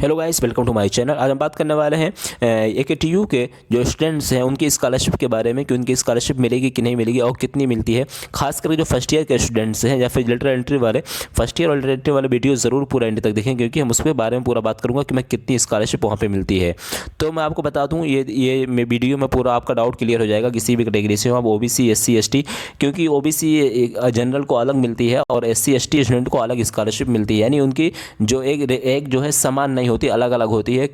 Hello guys, welcome to my channel. आज हम बात करने वाले हैं AKTU के जो स्टूडेंट्स हैं उनकी स्कॉलरशिप के बारे में कि उनकी स्कॉलरशिप मिलेगी कि नहीं मिलेगी और कितनी मिलती है। खास करके जो फर्स्ट ईयर के स्टूडेंट्स हैं या फिर लेटर एंट्री वाले, फर्स्ट ईयर और लेटर एंट्री वाले वीडियो ज़रूर पूरा एंड तक देखें, क्योंकि हम उसके बारे में पूरा बात करूँगा कि मैं कितनी स्कॉलरशिप वहाँ पर मिलती है। तो मैं आपको बता दूँ, ये वीडियो में पूरा आपका डाउट क्लियर हो जाएगा किसी भी कैटेगरी से हो आप, OBC SC ST, क्योंकि OBC जनरल को अलग मिलती है और SC ST स्टूडेंट को अलग स्कॉलरशिप मिलती है, यानी उनकी जो एक जो है समान नहीं होती, अलग अलग होती है।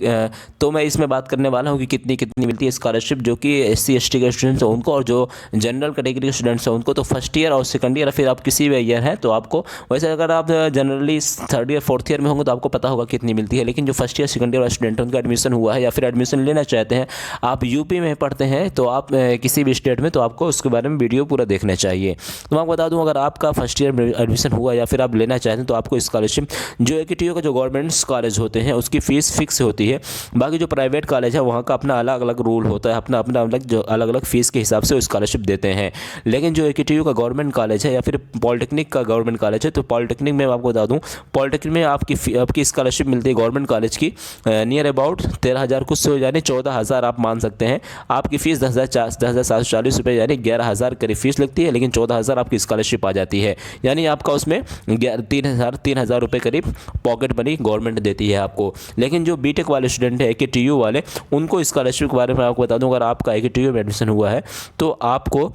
तो मैं इसमें बात करने वाला हूँ कि कितनी कितनी मिलती है स्कॉलरशिप जो कि SC ST के स्टूडेंट्स हैं उनको, और जो जनरल कैटेगरी के स्टूडेंट्स हैं उनको। तो फर्स्ट ईयर और सेकंड ईयर, फिर आप किसी भी ईयर हैं तो आपको, वैसे अगर आप generally third year fourth year में होंगे तो आपको पता होगा कितनी मिलती है, लेकिन जो फर्स्ट ईयर सेकंड ईयर वाले स्टूडेंट उनका एडमिशन हुआ है या फिर एडमिशन लेना चाहते हैं, आप यूपी में पढ़ते हैं तो आप किसी भी स्टेट में, तो आपको उसके बारे में वीडियो पूरा देखना चाहिए। तो मैं आपको बता दूँ, अगर आपका फर्स्ट ईयर में एडमिशन हुआ या फिर आप लेना चाहते हैं तो आपको स्कॉलरशिप जो AKTU का जो गवर्नमेंट कॉलेज होते हैं उसकी फ़ीस फिक्स होती है। बाकी जो प्राइवेट कॉलेज है वहाँ का अपना अलग अलग रूल होता है, अपना अपना अलग जो अलग अलग फ़ीस के हिसाब से स्कॉलरशिप देते हैं। लेकिन जो AKTU का गवर्नमेंट कॉलेज है या फिर पॉलिटेक्निक का गवर्नमेंट कॉलेज है, तो पॉलिटेक्निक में आपको बता दूँ, पॉलिटेक्निक में आपकी स्कॉलरशिप मिलती है गवर्नमेंट कॉलेज की नियर अबाउट 13,000 कुछ से यानी 14,000 आप मान सकते हैं। आपकी फ़ीस 10,740 रुपये यानी 11,000 करीब फीस लगती है, लेकिन 14,000 आपकी स्कॉलरशिप आ जाती है, यानी आपका उसमें 3,000 रुपये करीब पॉकेट मनी गवर्नमेंट देती है आपको। लेकिन जो बीटेक वाले स्टूडेंट है AKTU वाले, उनको स्कॉलरशिप के बारे में आपको बता दूं, अगर आपका AKTU में एडमिशन हुआ है तो आपको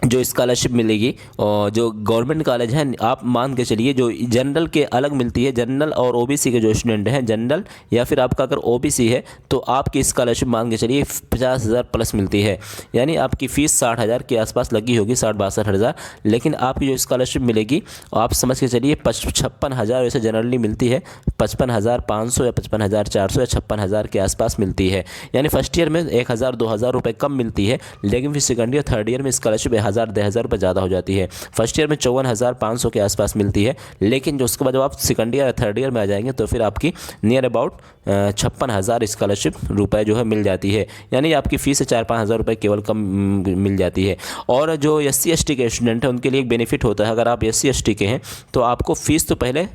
जो स्कॉलरशिप मिलेगी, और जो गवर्नमेंट कॉलेज है आप मान के चलिए, जो जनरल के अलग मिलती है, जनरल और OBC के जो स्टूडेंट हैं, जनरल या फिर आपका अगर OBC है तो आपकी स्कॉलरशिप मान के चलिए 50,000 प्लस मिलती है, यानी आपकी फ़ीस 60,000 के आसपास लगी होगी, 60-62,000। लेकिन आपकी जो स्कॉलरशिप मिलेगी आप समझ के चलिए 56,000 वैसे जनरली मिलती है, 55,500 या 55,400 या 56,000 के आसपास मिलती है। यानी फर्स्ट ईयर में 1,000-2,000 रुपये कम मिलती है, लेकिन फिर सेकंड ईयर थर्ड ईयर में स्कॉलरशिप 1,000-2,000 रुपये ज़्यादा हो जाती है। फर्स्ट ईयर में 54,500 के आसपास मिलती है, लेकिन जो उसके बाद जब आप सेकंड ईयर या थर्ड ईयर में आ जाएंगे तो फिर आपकी नियर अबाउट 56,000 स्कॉलरशिप रुपये जो है मिल जाती है, यानी आपकी फ़ीस से 4-5,000 रुपये केवल कम मिल जाती है। और जो SC ST के स्टूडेंट हैं उनके लिए एक बेनिफिट होता है, अगर आप SC ST के हैं तो आपको फ़ीस तो पहले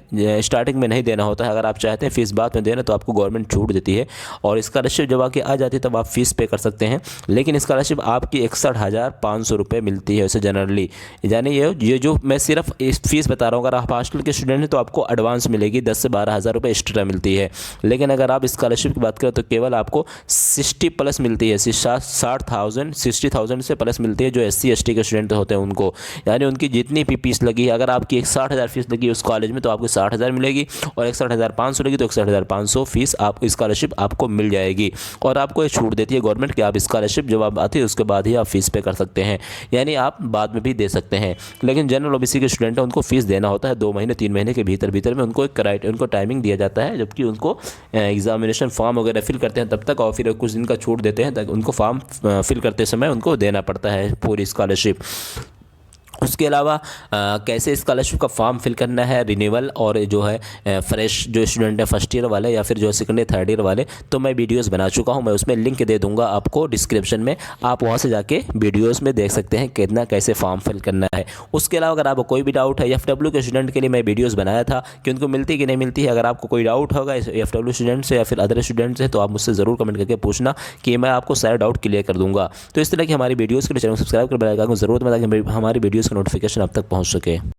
स्टार्टिंग में नहीं देना होता है, अगर आप चाहते हैं फ़ीस बाद में देना तो आपको गवर्नमेंट छूट देती है, और स्कॉलरशिप जब आके आ जाती है तब आप फ़ीस पे कर सकते हैं। लेकिन स्कॉलरशिप आपकी 61,500 रुपये मिलती है वैसे जनरली, यानी ये जो मैं सिर्फ इस फीस बता रहा हूँ। अगर आप हॉस्टल के स्टूडेंट हैं तो आपको एडवांस मिलेगी 10 से 12,000 रुपये एक्स्ट्रा मिलती है। लेकिन अगर आप स्कॉलरशिप की बात करें तो केवल आपको 60 प्लस मिलती है, 60,000 से प्लस मिलती है जो SC ST के स्टूडेंट होते हैं उनको, यानी उनकी जितनी भी फीस लगी, अगर आपकी 60,000 फीस लगी उस कॉलेज में तो आपको 60,000 मिलेगी, और 61,500 लगी तो 61,500 फीस आप स्कॉलरशिप आपको मिल जाएगी। और आपको ये छूट देती है गवर्नमेंट कि आप स्कॉलरशिप जब आप आती है उसके बाद ही आप फीस पे कर सकते हैं, यानी आप बाद में भी दे सकते हैं। लेकिन जनरल OBC के स्टूडेंट हैं उनको फीस देना होता है 2 महीने 3 महीने के भीतर में, उनको उनको टाइमिंग दिया जाता है, जबकि उनको एग्जामिनेशन फॉर्म वगैरह फिल करते हैं तब तक, और फिर कुछ दिन का छूट देते हैं, तक उनको फॉर्म फिल करते समय उनको देना पड़ता है पूरी स्कॉलरशिप। उसके अलावा कैसे स्कॉलरशिप का फॉर्म फिल करना है, रिन्यूअल और जो है फ्रेश जो स्टूडेंट है फर्स्ट ईयर वाले या फिर जो सेकंड ईयर थर्ड ईयर वाले, तो मैं वीडियोस बना चुका हूं, मैं उसमें लिंक दे दूंगा आपको डिस्क्रिप्शन में, आप वहां से जाके वीडियोस में देख सकते हैं कितना कैसे फॉर्म फिल करना है। उसके अलावा अगर आपको कोई भी डाउट है, FW के स्टूडेंट के लिए मैं वीडियोज़ बनाया था कि उनको मिलती कि नहीं मिलती है। अगर आपको कोई डाउट होगा FW स्टूडेंट से या फिर अदर स्टूडेंट से तो आप मुझसे ज़रूर कमेंट करके पूछना कि मैं आपको सारा डाउट क्लियर कर दूँगा। तो इस तरह की हमारी वीडियोज़ के लिए चैनल सब्सक्राइब कर बेल आइकन को ज़रूर बता कि हमारी वीडियोज़ का नोटिफिकेशन अब तक पहुँच सके।